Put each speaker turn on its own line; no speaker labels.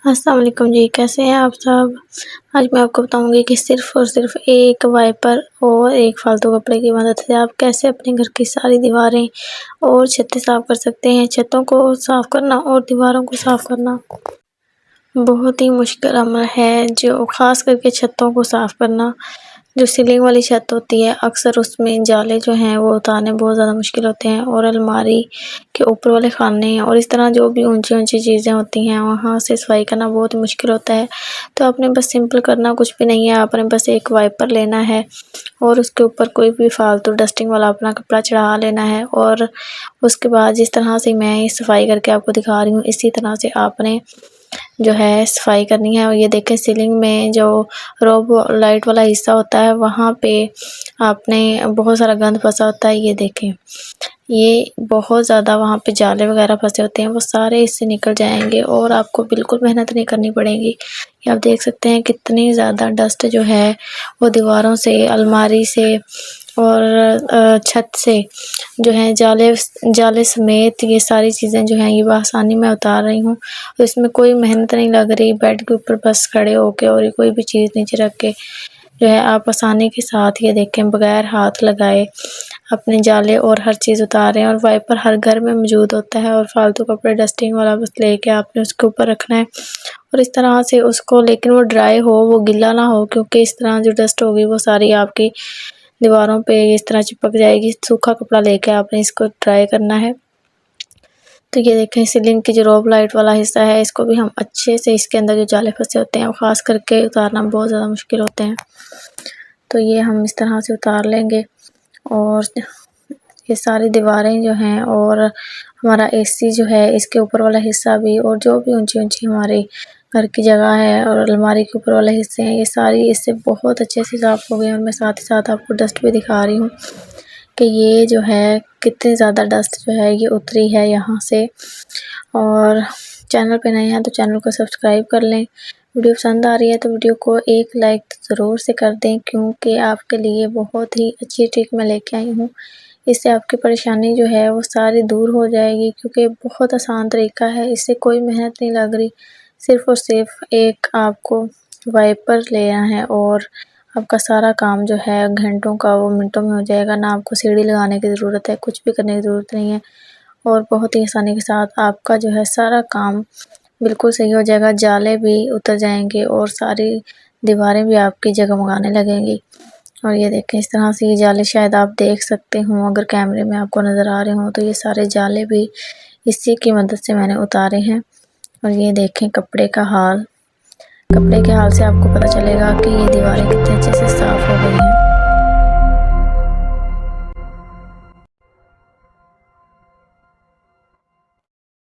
अस्सलाम वालेकुम जी, कैसे हैं आप सब? आज मैं आपको बताऊँगी कि सिर्फ़ और सिर्फ़ एक वाइपर और एक फालतू कपड़े की मदद से आप कैसे अपने घर की सारी दीवारें और छतें साफ़ कर सकते हैं। छतों को साफ़ करना और दीवारों को साफ़ करना बहुत ही मुश्किल अमल है, जो ख़ास करके छतों को साफ़ करना। जो सीलिंग वाली छत होती है, अक्सर उसमें जाले जो हैं वो उतारने बहुत ज़्यादा मुश्किल होते हैं और अलमारी के ऊपर वाले खाने और इस तरह जो भी ऊँची-ऊँची चीज़ें होती हैं, वहाँ से सफाई करना बहुत ही मुश्किल होता है। तो आपने बस सिंपल करना कुछ भी नहीं है, आपने बस एक वाइपर लेना है और उसके ऊपर कोई भी फालतू डस्टिंग वाला अपना कपड़ा चढ़ा लेना है और उसके बाद जिस तरह से मैं ये सफाई करके आपको दिखा रही हूँ, इसी तरह से आपने जो है सफाई करनी है। और ये देखें सीलिंग में जो रोब लाइट वाला हिस्सा होता है, वहाँ पे आपने बहुत सारा गंद फँसा होता है। ये देखें, ये बहुत ज़्यादा वहाँ पे जाले वगैरह फँसे होते हैं, वो सारे इससे निकल जाएँगे और आपको बिल्कुल मेहनत नहीं करनी पड़ेगी। ये आप देख सकते हैं कितनी ज़्यादा डस्ट जो है वो दीवारों से, अलमारी से और छत से जो है जाले समेत ये सारी चीज़ें जो हैं ये बआसानी मैं उतार रही हूँ। तो इसमें कोई मेहनत नहीं लग रही, बेड के ऊपर बस खड़े होके और कोई भी चीज़ नीचे रख के जो है आप आसानी के साथ ये देखें बगैर हाथ लगाए अपने जाले और हर चीज़ उतार रहे हैं। और वाइपर हर घर में मौजूद होता है और फालतू कपड़े डस्टिंग वाला बस लेके आपने उसके ऊपर रखना है और इस तरह से उसको, लेकिन वो ड्राई हो, वो गीला ना हो, क्योंकि इस तरह जो डस्ट होगी वो सारी आपकी दीवारों पे इस तरह चिपक जाएगी। सूखा कपड़ा लेके आपने इसको ड्राई करना है। तो ये देखें सीलिंग की जो रोब लाइट वाला हिस्सा है, इसको भी हम अच्छे से, इसके अंदर जो जाले फँसे होते हैं वो ख़ास करके उतारना बहुत ज़्यादा मुश्किल होते हैं। तो ये हम इस तरह से उतार लेंगे और ये सारी दीवारें जो हैं और हमारा एसी जो है, इसके ऊपर वाला हिस्सा भी और जो भी ऊँची-ऊँची हमारी घर की जगह है और अलमारी के ऊपर वाले हिस्से हैं, ये सारी इससे बहुत अच्छे से साफ़ हो गए। और मैं साथ ही साथ आपको डस्ट भी दिखा रही हूँ कि ये जो है कितनी ज़्यादा डस्ट जो है ये उतरी है यहाँ से। और चैनल पे नए हैं तो चैनल को सब्सक्राइब कर लें। वीडियो पसंद आ रही है तो वीडियो को एक लाइक तो ज़रूर से कर दें, क्योंकि आपके लिए बहुत ही अच्छी ट्रिक मैं लेके आई हूँ। इससे आपकी परेशानी जो है वो सारी दूर हो जाएगी, क्योंकि बहुत आसान तरीका है, इससे कोई मेहनत नहीं लग रही। सिर्फ़ और सिर्फ एक आपको वाइपर लेना है और आपका सारा काम जो है घंटों का वो मिनटों में हो जाएगा। ना आपको सीढ़ी लगाने की ज़रूरत है, कुछ भी करने की ज़रूरत नहीं है और बहुत ही आसानी के साथ आपका जो है सारा काम बिल्कुल सही हो जाएगा। जाले भी उतर जाएंगे और सारी दीवारें भी आपकी जगमगाने लगेंगी। और ये देखें इस तरह से ये जाले शायद आप देख सकते हों, अगर कैमरे में आपको नज़र आ रहे हों तो ये सारे जाले भी इसी की मदद से मैंने उतारे हैं। और ये देखें कपड़े का हाल, कपड़े के हाल से आपको पता चलेगा कि ये दीवारें कितने अच्छे से साफ़ हो गई हैं।